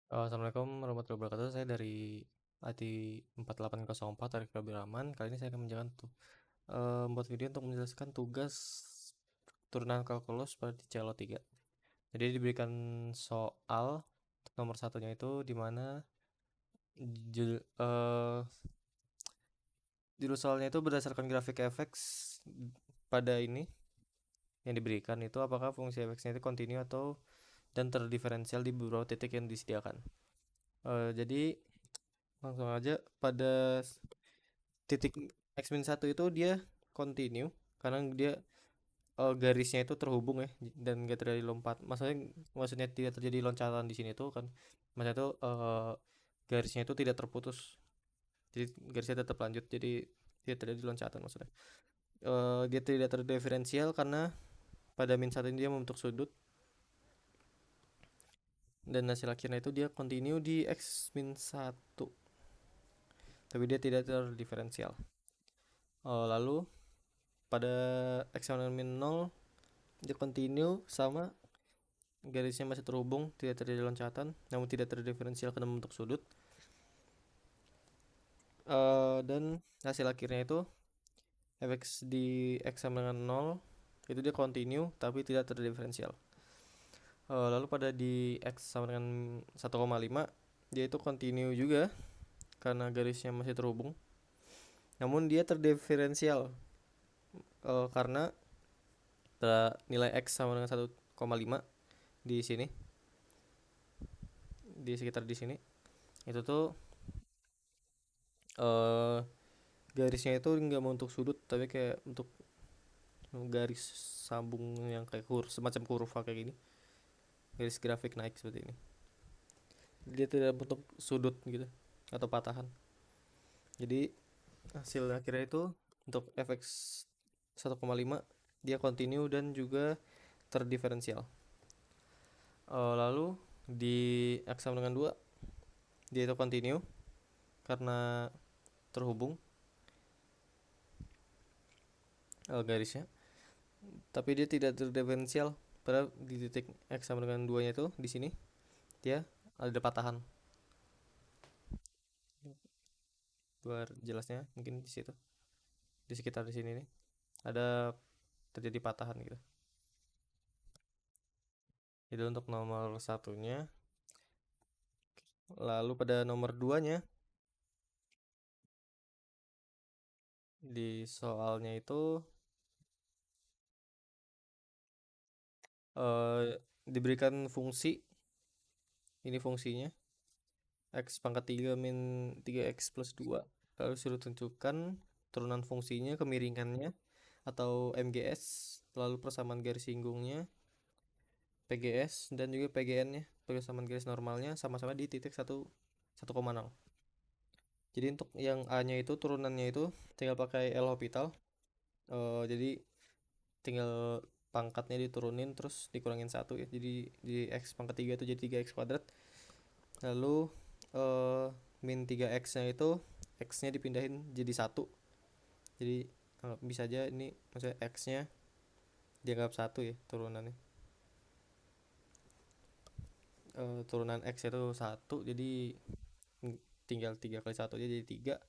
Assalamualaikum warahmatullahi wabarakatuh. Saya dari IT 4804 Tarik Rabi Rahman. Kali ini saya akan menjalankan membuat video untuk menjelaskan tugas turunan kalkulus pada CLO 3. Jadi diberikan soal nomor satunya itu di mana judul judul soalnya itu berdasarkan grafik fx pada ini yang diberikan itu apakah fungsi fx-nya itu kontinu atau dan terdiferensial di beberapa titik yang disediakan. Jadi langsung aja pada titik x-1 itu dia continue karena dia garisnya itu terhubung ya dan gak terjadi lompat. Maksudnya tidak terjadi loncatan di sini tuh kan. Maksudnya itu garisnya itu tidak terputus. Jadi garisnya tetap lanjut. Jadi tidak terjadi loncatan maksudnya. Dia tidak terdiferensial karena pada min 1 ini dia membentuk sudut dan hasil akhirnya itu dia continue di x-1 tapi dia tidak terdiferensial. Lalu pada x1 min 0 dia continue sama garisnya masih terhubung, tidak terjadi loncatan, namun tidak terdiferensial karena membentuk sudut. Dan hasil akhirnya itu fx di x sama dengan 0 itu dia continue tapi tidak terdiferensial. Lalu pada di x sama dengan 1,5 dia itu continue juga karena garisnya masih terhubung, namun dia terdiferensial karena nilai x sama dengan 1,5 di sini, di sekitar di sini itu tuh garisnya itu nggak membentuk sudut tapi kayak untuk garis sambung yang kayak semacam kurva kayak gini, garis grafik naik seperti ini. Dia tidak bentuk sudut gitu atau patahan. Jadi hasil akhirnya itu untuk fx 1,5 dia continue dan juga terdiferensial. Lalu di x sama dengan 2 dia itu continue karena terhubung garisnya, tapi dia tidak terdiferensial pada di titik x sama dengan 2 nya itu di sini dia ada patahan. Biar jelasnya mungkin di situ, di sekitar di sini nih ada terjadi patahan gitu. Itu untuk nomor satunya. Lalu pada nomor 2 nya di soalnya itu diberikan fungsi, ini fungsinya x pangkat 3 min 3x plus 2, lalu suruh tentukan turunan fungsinya, kemiringannya atau MGS, lalu persamaan garis singgungnya, PGS, dan juga PGN nya, persamaan garis normalnya sama-sama di titik 1,0. Jadi untuk yang A nya itu turunannya itu tinggal pakai L'Hopital. Jadi tinggal pangkatnya diturunin terus dikurangin 1 ya, jadi di x pangkat 3 itu jadi 3x kuadrat. Lalu min 3x nya itu x nya dipindahin jadi 1, jadi bisa aja ini maksudnya x nya dianggap 1 ya turunannya. Turunan x itu 1, jadi tinggal 3 kali 1 jadi 3.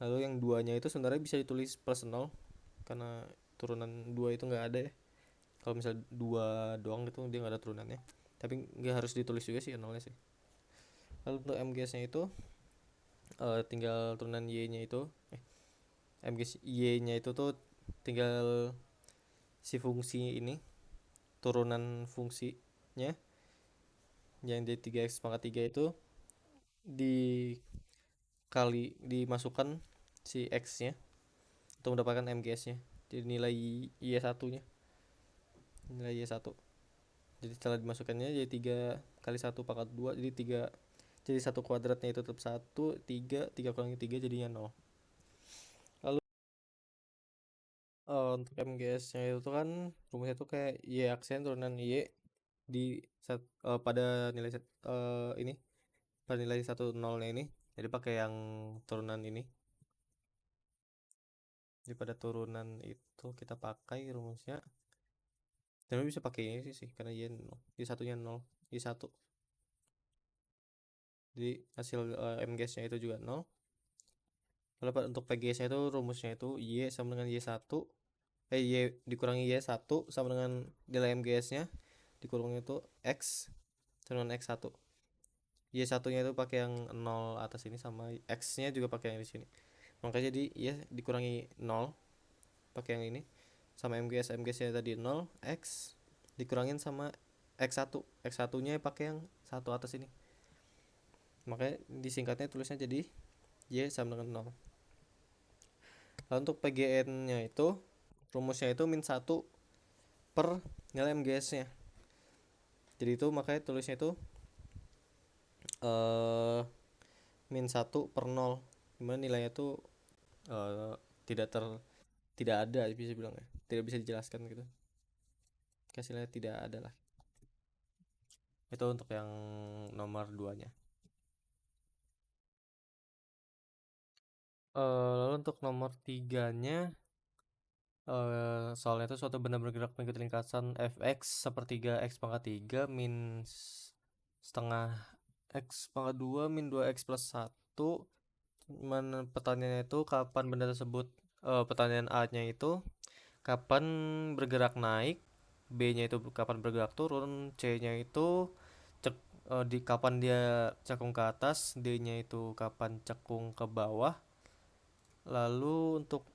Lalu yang 2 nya itu sebenarnya bisa ditulis plus 0 karena turunan 2 itu nggak ada ya. Kalau misal 2 doang gitu dia nggak ada turunannya, tapi nggak harus ditulis juga sih 0 nya sih. Lalu untuk MGS nya itu tinggal turunan Y nya itu MGS Y nya itu tuh tinggal si fungsi ini, turunan fungsinya yang dari 3x pangkat 3 itu dikali dimasukkan si x nya untuk mendapatkan MGS nya, jadi nilai Y1 nya, nilai Y1. Jadi setelah dimasukkannya jadi 3 kali 1 pangkat 2 jadi 3, jadi 1 kuadratnya itu tetap 1, 3 kurangi 3 jadinya 0. Lalu untuk MGS nya itu kan rumusnya itu kayak Y aksen turunan Y di pada nilai ini, pada nilai 1 0 nya ini, jadi pakai yang turunan ini. Jadi pada turunan itu kita pakai rumusnya, dan bisa pakai ini sih karena Y 0, Y1 nya 0, Y1 Jadi hasil MGS-nya itu juga nol. Kalau untuk PGS-nya itu rumusnya itu Y sama dengan Y1, Y dikurangi Y1 sama dengan nilai MGS-nya dikurangin itu X sama dengan X1. Y1-nya itu pakai yang 0 atas ini sama X-nya juga pakai yang di sini. Makanya jadi Y dikurangi 0 pakai yang ini sama MGS-nya tadi 0, X dikurangin sama X1. X1-nya pakai yang satu atas ini. Makanya disingkatnya tulisnya jadi Y sama dengan 0. Lalu untuk PGN-nya itu rumusnya itu min 1 per nilai MGS-nya. Jadi itu makanya tulisnya itu eh min 1 per 0. Dimana nilainya itu eh tidak ter tidak ada bisa bilang ya. Tidak bisa dijelaskan gitu. Hasilnya tidak ada lah. Itu untuk yang nomor 2-nya. Lalu untuk nomor 3-nya soalnya itu suatu benda bergerak mengikuti lingkaran fx sepertiga x pangkat 3 min setengah x pangkat 2 min 2x plus 1. Pertanyaannya itu kapan benda tersebut, pertanyaan A-nya itu kapan bergerak naik, B-nya itu kapan bergerak turun, C-nya itu cek, di kapan dia cekung ke atas, D-nya itu kapan cekung ke bawah. Lalu untuk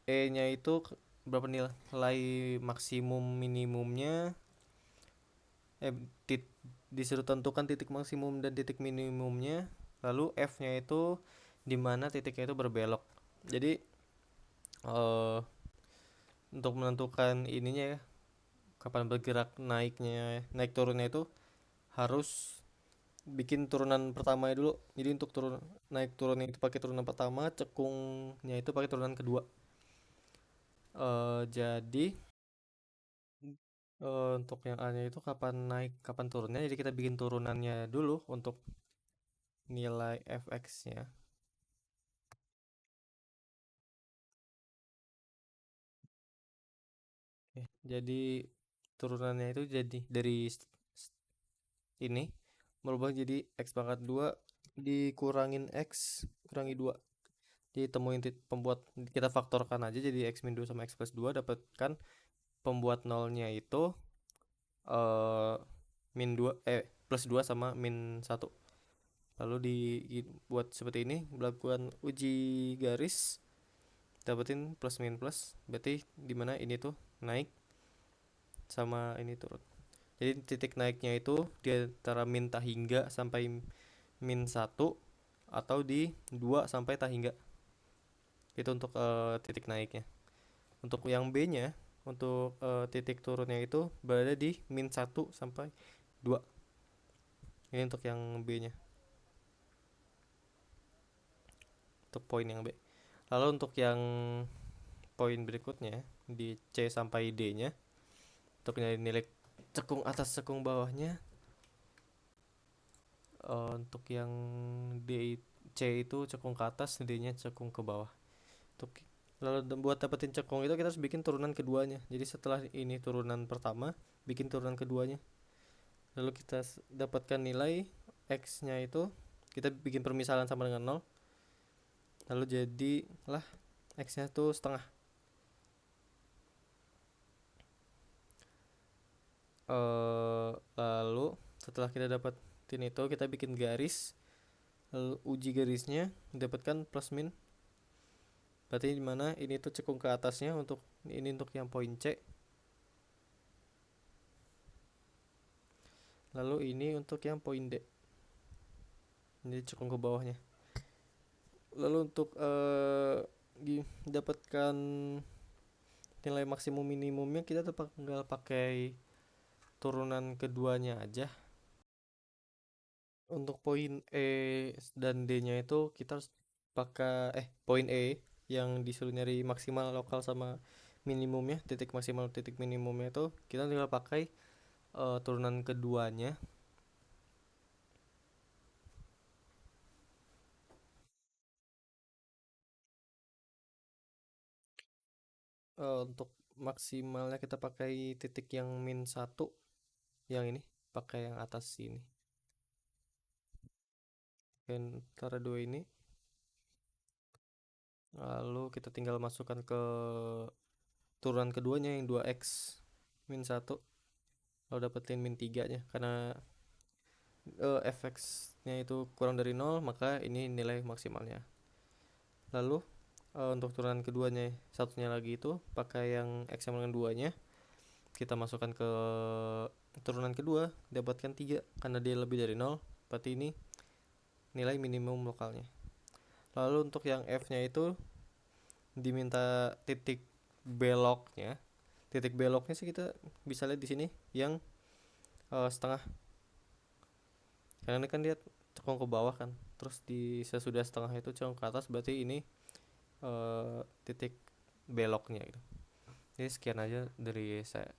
E-nya itu berapa nilai maksimum minimumnya, eh tit, disuruh tentukan titik maksimum dan titik minimumnya. Lalu F-nya itu di mana titiknya itu berbelok. Jadi eh untuk menentukan ininya ya, kapan bergerak naik turunnya itu harus bikin turunan pertama dulu. Jadi untuk naik turunnya itu pakai turunan pertama, cekungnya itu pakai turunan kedua. Jadi untuk yang A-nya itu kapan naik kapan turunnya, jadi kita bikin turunannya dulu untuk nilai fx-nya. Jadi turunannya itu jadi dari ini merubah jadi x pangkat 2 dikurangin x kurangi 2. Ditemuin pembuat, kita faktorkan aja jadi x min 2 sama x plus 2, dapatkan pembuat nolnya itu eh min 2 plus 2 sama min 1. Lalu dibuat seperti ini, melakukan uji garis, dapetin plus min plus, berarti dimana ini tuh naik sama ini turun. Jadi titik naiknya itu di antara min tak hingga sampai min 1 atau di 2 sampai tak hingga. Itu untuk titik naiknya. Untuk yang B-nya, untuk titik turunnya itu berada di min 1 sampai 2. Ini untuk yang B-nya. Untuk poin yang B. Lalu untuk yang poin berikutnya di C sampai D-nya, untuk nilai cekung atas cekung bawahnya, untuk yang C itu cekung ke atas, D-nya cekung ke bawah. Untuk lalu buat dapetin cekung itu kita harus bikin turunan keduanya. Jadi setelah ini turunan pertama, bikin turunan keduanya. Lalu kita dapatkan nilai x-nya itu, kita bikin permisalan sama dengan 0. Lalu jadilah x-nya itu setengah. Lalu setelah kita dapetin itu, kita bikin garis, lalu uji garisnya, dapatkan plus min. Berarti dimana ini tuh cekung ke atasnya, untuk ini untuk yang poin C. Lalu ini untuk yang poin D. Ini cekung ke bawahnya. Lalu untuk dapatkan nilai maksimum minimumnya, kita tuh tinggal pakai turunan keduanya aja. Untuk poin E dan D-nya itu kita harus pakai poin E yang disuruh nyari maksimal lokal sama minimumnya, titik maksimal titik minimumnya itu kita tinggal pakai turunan keduanya. Untuk maksimalnya kita pakai titik yang min 1, yang ini pakai yang atas sini. antara dua ini, lalu kita tinggal masukkan ke turunan keduanya yang 2x min 1, lalu dapetin min 3 nya. Karena fx nya itu kurang dari 0, maka ini nilai maksimalnya. Lalu untuk turunan keduanya satunya lagi itu pakai yang x sama dengan 2 nya, kita masukkan ke turunan kedua, dapatkan 3 karena dia lebih dari 0, berarti ini nilai minimum lokalnya. Lalu untuk yang f nya itu diminta titik beloknya. Titik beloknya sih kita bisa lihat di sini yang setengah, karena ini kan dia cekung ke bawah kan, terus di sesudah setengah itu cekung ke atas, berarti ini titik beloknya gitu. Jadi sekian aja dari saya.